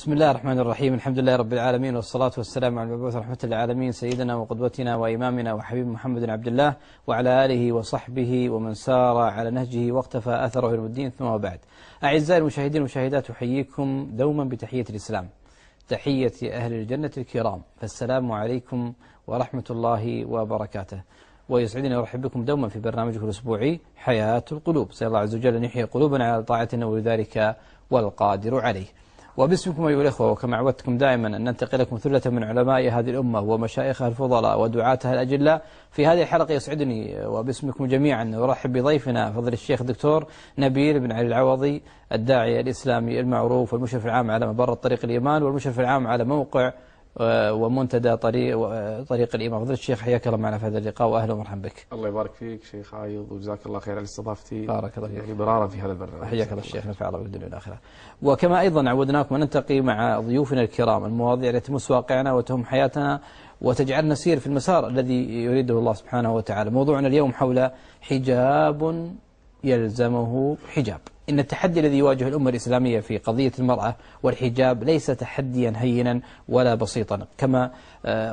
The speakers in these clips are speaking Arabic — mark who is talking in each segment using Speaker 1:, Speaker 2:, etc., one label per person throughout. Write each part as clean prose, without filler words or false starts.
Speaker 1: بسم الله الرحمن الرحيم. الحمد لله رب العالمين، والصلاة والسلام على المبعوث رحمة للعالمين سيدنا وقدوتنا وإمامنا وحبيب محمد بن عبد الله وعلى آله وصحبه ومن سار على نهجه واقتفى أثره إلى الدين، ثم بعد. أعزائي المشاهدين والمشاهدات، أحييكم دوما بتحية الإسلام، تحية أهل الجنة الكرام، فالسلام عليكم ورحمة الله وبركاته. ويسعدني وأرحب بكم دوما في برنامجكم الأسبوعي حياة القلوب. سأل الله عز وجل أن يحيي قلوبنا على طاعتنا، ولذلك والقادر عليه. وباسمكم أيها الأخوة، وكما عودتكم دائما أن ننتقل لكم ثلة من علماء هذه الأمة ومشايخها الفضلاء ودعاتها الأجلاء. في هذه الحلقة يسعدني وباسمكم جميعا أرحب بضيفنا فضل الشيخ الدكتور نبيل بن علي العوضي، الداعية الإسلامي المعروف والمشرف العام على مبر طريق الإيمان والمشرف العام على موقع ومنتدى طريق الإيمان. فضل الشيخ، حياك الله معنا في هذا اللقاء وأهلا ومرحبا بك.
Speaker 2: الله يبارك فيك شيخ عايض، وجزاك الله خير على استضافتي.
Speaker 1: بارك الله فيك.
Speaker 2: يعني مرارا في هذا البرنامج.
Speaker 1: حياك الله الشيخ، نفع الله بالدنيا والآخرة. وكما أيضا عودناكم أن نلتقي مع ضيوفنا الكرام المواضيع التي تمس واقعنا وتهم حياتنا وتجعلنا نسير في المسار الذي يريده الله سبحانه وتعالى. موضوعنا اليوم حول حجاب يلزمه حجاب. إن التحدي الذي يواجه الأمة الإسلامية في قضية المرأة والحجاب ليس تحديا هينا ولا بسيطا كما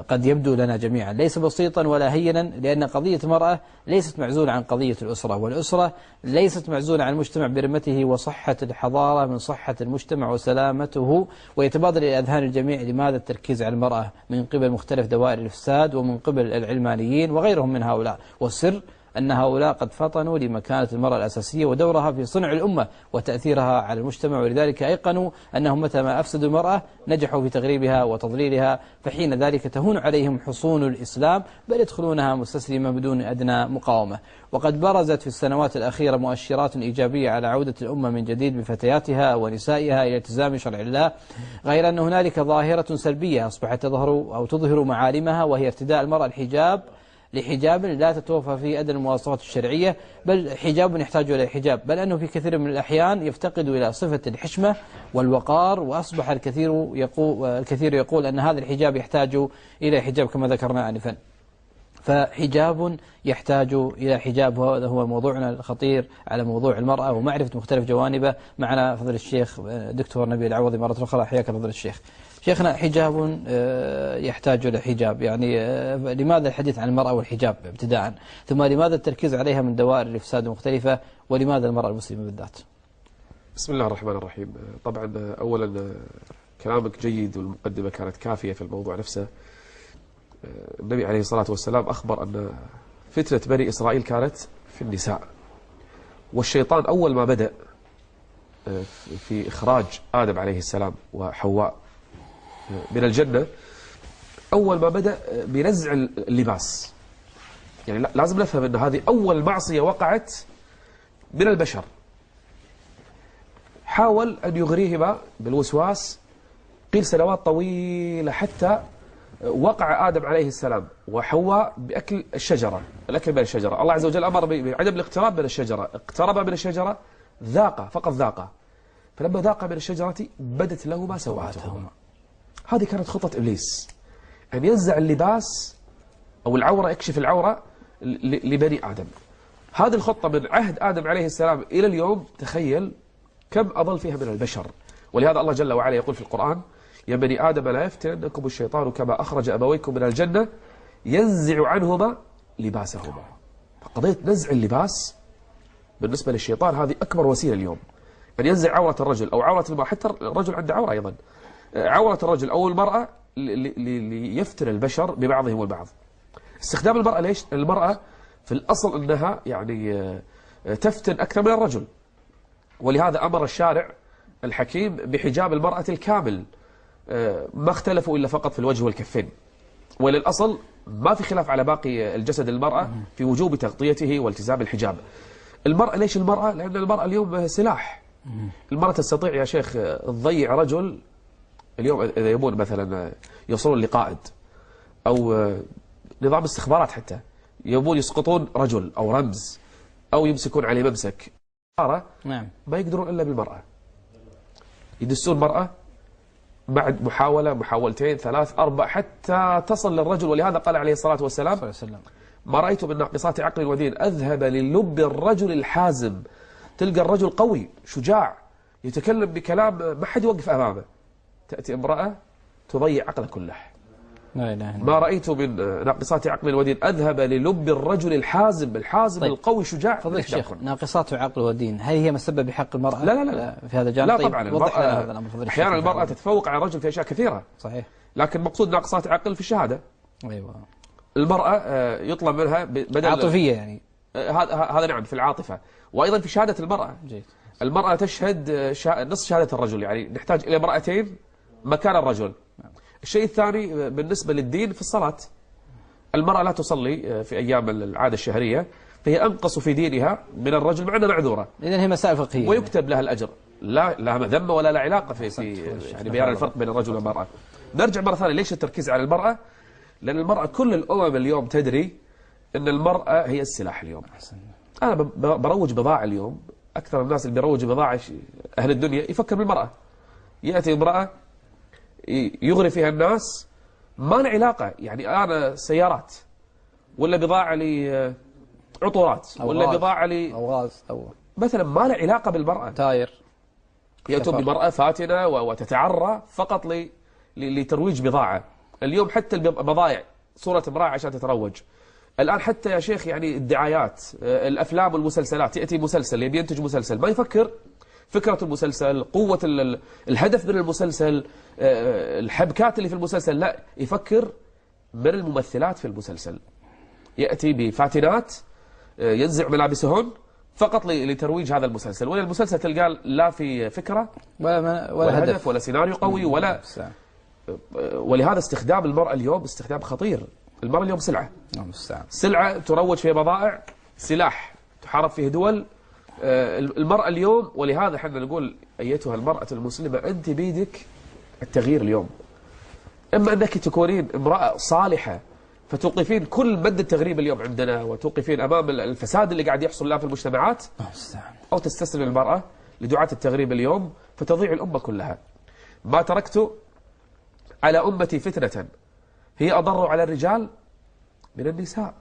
Speaker 1: قد يبدو لنا جميعا، ليس بسيطا ولا هينا، لأن قضية المرأة ليست معزولة عن قضية الأسرة، والأسرة ليست معزولة عن المجتمع برمته وصحة الحضارة من صحة المجتمع وسلامته. ويتبادر إلى أذهان الجميع لماذا التركيز على المرأة من قبل مختلف دوائر الإفساد ومن قبل العلمانيين وغيرهم من هؤلاء، والسر أن هؤلاء قد فطنوا لمكانة المرأة الأساسية ودورها في صنع الأمة وتأثيرها على المجتمع، ولذلك أيقنوا أنهم متى ما أفسدوا المرأة نجحوا في تغريبها وتضليلها، فحين ذلك تهون عليهم حصون الإسلام، بل يدخلونها مستسلمة بدون أدنى مقاومة. وقد برزت في السنوات الأخيرة مؤشرات إيجابية على عودة الأمة من جديد بفتياتها ونسائها إلى التزام شرع الله، غير أن هنالك ظاهرة سلبية أصبحت تظهر معالمها، وهي ارتداء المرأة الحجاب لحجاب لا تتوفى فيه أدنى المواصفات الشرعية، بل حجاب يحتاج إلى حجاب، بل أنه في كثير من الأحيان يفتقد إلى صفة الحشمة والوقار. وأصبح الكثير يقول أن هذا الحجاب يحتاج إلى حجاب كما ذكرنا آنفا. فحجاب يحتاج إلى حجاب، وهذا هو موضوعنا الخطير على موضوع المرأة ومعرفة مختلف جوانبه. معنا فضل الشيخ دكتور نبيل العوضي مرة أخرى، حياك فضل الشيخ. شيخنا، حجاب يحتاج إلى حجاب، يعني لماذا الحديث عن المرأة والحجاب ابتداء، ثم لماذا التركيز عليها من دوائر الإفساد المختلفة، ولماذا المرأة المسلمة بالذات؟
Speaker 2: بسم الله الرحمن الرحيم. طبعا أولا كلامك جيد والمقدمة كانت كافية في الموضوع نفسه. النبي عليه الصلاة والسلام أخبر أن فتنة بني إسرائيل كانت في النساء، والشيطان أول ما بدأ في إخراج آدم عليه السلام وحواء من الجنة، أول ما بدأ بنزع اللباس. يعني لازم نفهم أن هذه أول معصية وقعت من البشر. حاول أن يغريهما بالوسواس قيل سنوات طويلة، حتى وقع آدم عليه السلام وحواء بأكل الشجرة، الأكل من الشجرة. الله عز وجل أمر بعدم الاقتراب من الشجرة، اقترب من الشجرة ذاق، فقط ذاق، فلما ذاق من الشجرة بدت لهما سوآتهما. هذه كانت خطة إبليس، أن ينزع اللباس أو العورة، يكشف العورة لبني آدم. هذه الخطة من عهد آدم عليه السلام إلى اليوم، تخيل كم أضل فيها من البشر. ولهذا الله جل وعلا يقول في القرآن: يا بني آدم لا يفتننكم الشيطان كما أخرج أبويكم من الجنة ينزع عنهما لباسهما. فقضية نزع اللباس بالنسبة للشيطان هذه أكبر وسيلة اليوم، أن ينزع عورة الرجل أو عورة المرأة. حتى الرجل عنده عورة أيضا، عورة الرجل أو المرأة، ليفتن البشر ببعضهم البعض. استخدام المرأة ليش؟ المرأة في الأصل أنها يعني تفتن أكثر من الرجل، ولهذا أمر الشارع الحكيم بحجاب المرأة الكامل. ما اختلفوا إلا فقط في الوجه والكفين، وللأصل ما في خلاف على باقي الجسد المرأة في وجوب تغطيته والتزام الحجاب. المرأة ليش المرأة؟ لأن المرأة اليوم سلاح. المرأة تستطيع يا شيخ تضيع رجل اليوم إذا يبون مثلا يوصلون لقائد أو نظام استخبارات، حتى يبون يسقطون رجل أو رمز أو يمسكون عليه ممسك.
Speaker 1: نعم.
Speaker 2: ما يقدرون إلا بالمرأة، يدسون مرأة بعد محاولة، محاولتين، ثلاث، أربع، حتى تصل للرجل. ولهذا قال عليه الصلاة والسلام: ما رأيت من ناقصات عقل ودين أذهب للب الرجل الحازم. تلقى الرجل قوي شجاع يتكلم بكلام ما حد يوقف أمامه، تأتي امرأة تضيع عقله كله.
Speaker 1: لا إله إلا
Speaker 2: ما رأيت من ناقصات عقل ودين أذهب للب الرجل الحازم
Speaker 1: طيب.
Speaker 2: القوي الشجاع.
Speaker 1: فضيلة الشيخ، ناقصات عقل ودين هل هي مسبب بحق المرأة؟
Speaker 2: لا
Speaker 1: في هذا الجانب.
Speaker 2: لا
Speaker 1: طيب.
Speaker 2: طبعا
Speaker 1: المرأة
Speaker 2: أحيانا المرأة تتفوق على الرجل في أشياء كثيرة.
Speaker 1: صحيح.
Speaker 2: لكن مقصود ناقصات عقل في الشهادة.
Speaker 1: أيوة.
Speaker 2: المرأة يطلب منها بدل
Speaker 1: عاطفية يعني.
Speaker 2: هذا نعم في العاطفة، وأيضا في شهادة المرأة.
Speaker 1: جيد.
Speaker 2: المرأة تشهد نصف شهادة الرجل، يعني نحتاج إلى امرأتين مكان الرجل. الشيء الثاني بالنسبة للدين في الصلاة، المرأة لا تصلي في أيام العادة الشهرية، فهي أنقص في دينها من الرجل مع أنها معذورة.
Speaker 1: إذن هي مسائل فقهية
Speaker 2: ويكتب لها الأجر، لا ذم ولا لا علاقة في يعني بيان الفرق بين الرجل والمرأة. نرجع مرة ثانية، ليش التركيز على المرأة؟ لأن المرأة كل الأمم اليوم تدري أن المرأة هي السلاح اليوم. أنا بروج بضاعة اليوم، أكثر الناس اللي بيروج بضاعة أهل الدنيا يفكر بالمرأة. يأتي امرأة يغري فيها الناس، ما له علاقة، يعني أنا سيارات ولا بضاعة لي عطورات ولا بضاعة لي
Speaker 1: أوغاز
Speaker 2: مثلا، ما له علاقة بالمرأة.
Speaker 1: تاير.
Speaker 2: يأتون بمرأة فاتنة وتتعرى فقط لترويج بضاعة. اليوم حتى البضائع صورة امرأة عشان تتروج. الآن حتى يا شيخ يعني الدعايات، الأفلام والمسلسلات، يأتي مسلسل يبي ينتج مسلسل، ما يفكر فكرة المسلسل، قوة الهدف من المسلسل، الحبكات اللي في المسلسل، لا يفكر من الممثلات في المسلسل. يأتي بفاتنات ينزع ملابسهن فقط لترويج هذا المسلسل، ولا المسلسل تلقى لا في فكرة ولا هدف ولا سيناريو قوي ولا. ولهذا استخدام المرأة اليوم استخدام خطير. المرأة اليوم سلعة تروج فيها بضائع، سلاح تحارب فيه دول. المرأة اليوم، ولهذا احنا نقول أيتها المرأة المسلمة أنت بيدك التغيير اليوم. إما أنك تكونين امرأة صالحة فتوقفين كل مد التغريب اليوم عندنا، وتوقفين أمام الفساد اللي قاعد يحصل الآن في المجتمعات، أو تستسلم المرأة لدعاة التغريب اليوم فتضيع الأمة كلها. ما تركت على أمتي فتنة هي أضر على الرجال من النساء.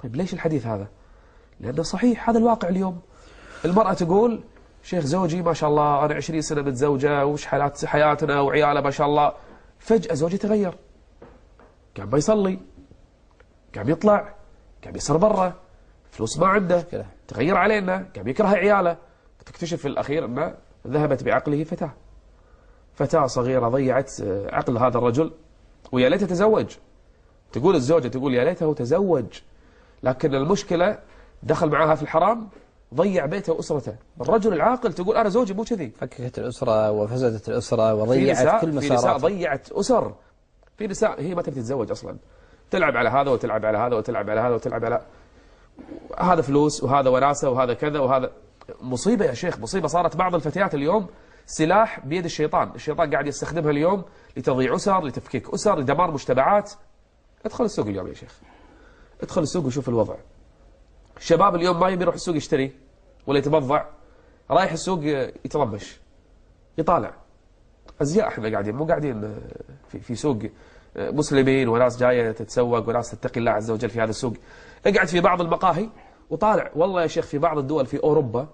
Speaker 2: طيب ليش الحديث هذا؟ لأنه صحيح، هذا الواقع اليوم. المرأة تقول شيخ زوجي ما شاء الله أنا 20 سنة متزوجة وش حالات حياتنا وعيالة ما شاء الله، فجأة زوجي تغير، كان ما يصلي، كان يطلع، كان يسهر برا، فلوس ما عنده، تغير علينا، كان يكره عياله. تكتشف في الأخير أنه ذهبت بعقله فتاة صغيرة ضيعت عقل هذا الرجل، ويا ليته تزوج. تقول الزوجة تقول يا ليته تزوج، لكن المشكلة دخل معها في الحرام، ضيع بيته وأسرته. الرجل العاقل تقول أنا زوجي مو كذي.
Speaker 1: فككت الأسرة وفسدت الأسرة وضيعت كل مسارات.
Speaker 2: في نساء ضيعت أسر، في نساء هي ما تبي تتزوج أصلا، تلعب على هذا وتلعب على هذا وتلعب على هذا وتلعب على هذا، فلوس وهذا وناسة وهذا كذا وهذا. مصيبة يا شيخ، مصيبة. صارت بعض الفتيات اليوم سلاح بيد الشيطان. الشيطان قاعد يستخدمها اليوم لتضييع أسر، لتفكيك أسر، لدمار مجتمعات. ادخل السوق اليوم يا شيخ، ادخل السوق وشوف الوضع. الشباب اليوم ما يبي يروح السوق يشتري ولا يتبضع، رايح السوق يترمش يطالع. أزياء احنا قاعدين، مو قاعدين في سوق مسلمين وناس جاية تتسوق وناس تتقي الله عز وجل في هذا السوق. اقعد في بعض المقاهي وطالع. والله يا شيخ في بعض الدول في أوروبا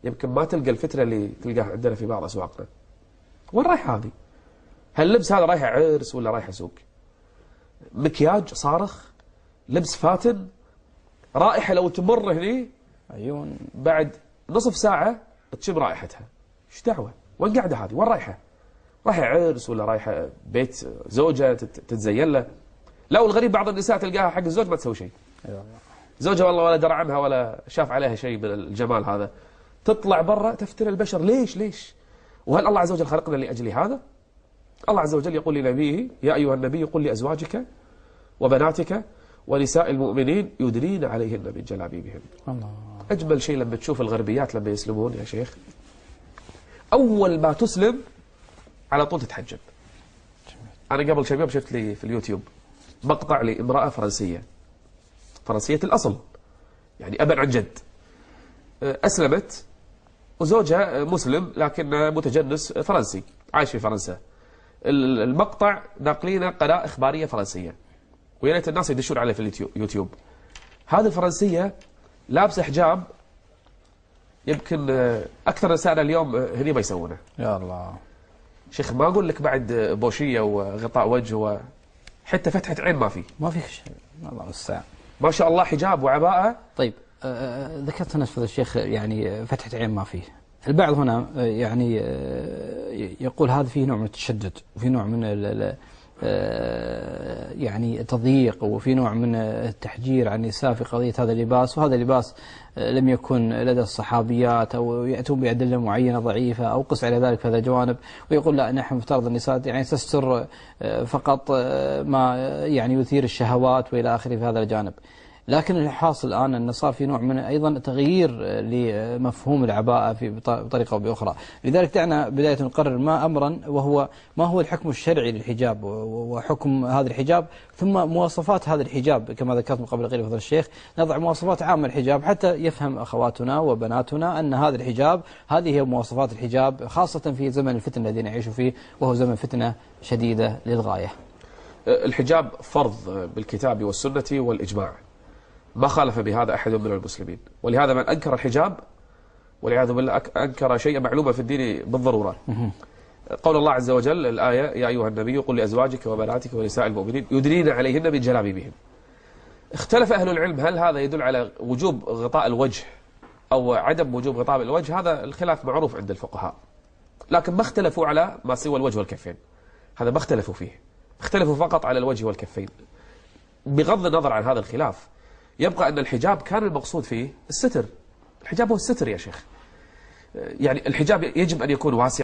Speaker 2: يمكن ما تلقى الفترة اللي تلقاها عندنا في بعض أسواقنا. وين رايح هذه؟ هل اللبس هذا رايح عرس ولا رايح سوق؟ مكياج صارخ، لبس فاتن، رائحة لو تمر هني
Speaker 1: عيون
Speaker 2: بعد نصف ساعة تشم رائحتها. ايش دعوة؟ وين قاعدة هذه؟ وين رايحة؟ رايحة عرس ولا رايحة بيت زوجة تتزين له؟ لا، والغريب بعض النساء تلقاها حق الزوج ما تسوي شيء. زوجها والله ولا درى عنها ولا شاف عليها شيء من الجمال هذا، تطلع برا تفتن البشر. ليش؟ وهل الله عز وجل خلقنا لأجل هذا؟ الله عز وجل يقول لنبيه يا أيها النبي قل لأزواجك وبناتك ونساء المؤمنين يدنين عليهن من جلابيبهن.
Speaker 1: الله.
Speaker 2: أجمل شيء لما تشوف الغربيات لما يسلمون يا شيخ، أول ما تسلم على طول تتحجب. أنا قبل شباب شفت لي في اليوتيوب مقطع لامرأة فرنسية الأصل، يعني أبا عن جد، أسلمت وزوجها مسلم لكن متجنس فرنسي عايش في فرنسا. المقطع ناقلين قناة إخبارية فرنسية، ويا ريت الناس يدشون عليه في اليوتيوب. هذه الفرنسية لابسة حجاب يمكن أكثر نسائنا اليوم هني ما يسوونه.
Speaker 1: يا الله.
Speaker 2: شيخ ما أقول لك بعد بوشية وغطاء وجه حتى فتحة عين ما في.
Speaker 1: ما في شيء، الله المستعان.
Speaker 2: ما شاء الله حجاب وعباءة.
Speaker 1: طيب ذكرت أنا فضل الشيخ يعني فتحة عين ما فيه. البعض هنا يعني يقول هذا فيه نوع من التشدد وفي نوع من يعني تضييق وفي نوع من التحجير عن النساء في قضية هذا اللباس، وهذا اللباس لم يكن لدى الصحابيات أو يأتون بأدلة معينة ضعيفة أو قس على ذلك في هذا الجوانب، ويقول لا نحن مفترض النساء يعني تستر فقط ما يعني يثير الشهوات وإلى آخره في هذا الجانب. لكن الحاصل الآن أن صار في نوع من أيضا تغيير لمفهوم العباءة بطريقة أو بأخرى. لذلك دعنا بداية نقرر ما أمرا، وهو ما هو الحكم الشرعي للحجاب وحكم هذا الحجاب، ثم مواصفات هذا الحجاب كما ذكرت من قبل قليل فضل الشيخ. نضع مواصفات عامة للحجاب حتى يفهم أخواتنا وبناتنا أن هذا الحجاب هذه هي مواصفات الحجاب، خاصة في زمن الفتن الذي نعيش فيه، وهو زمن فتنة شديدة للغاية.
Speaker 2: الحجاب فرض بالكتاب والسنة والإجماع، ما خالف بهذا أحد من المسلمين، ولهذا من أنكر الحجاب والعياذ بالله أنكر شيئا معلوما في الدين بالضرورة. قول الله عز وجل الآية: يا أيها النبي قل لأزواجك وبناتك ونساء المؤمنين يدنين عليهن من جلابيبهن. اختلف أهل العلم هل هذا يدل على وجوب غطاء الوجه أو عدم وجوب غطاء الوجه. هذا الخلاف معروف عند الفقهاء، لكن ما اختلفوا على ما سوى الوجه والكفين، هذا ما اختلفوا فيه، اختلفوا فقط على الوجه والكفين. بغض النظر عن هذا الخلاف، يبقى أن الحجاب كان المقصود فيه الستر. الحجاب هو الستر يا شيخ، يعني الحجاب يجب أن يكون واسع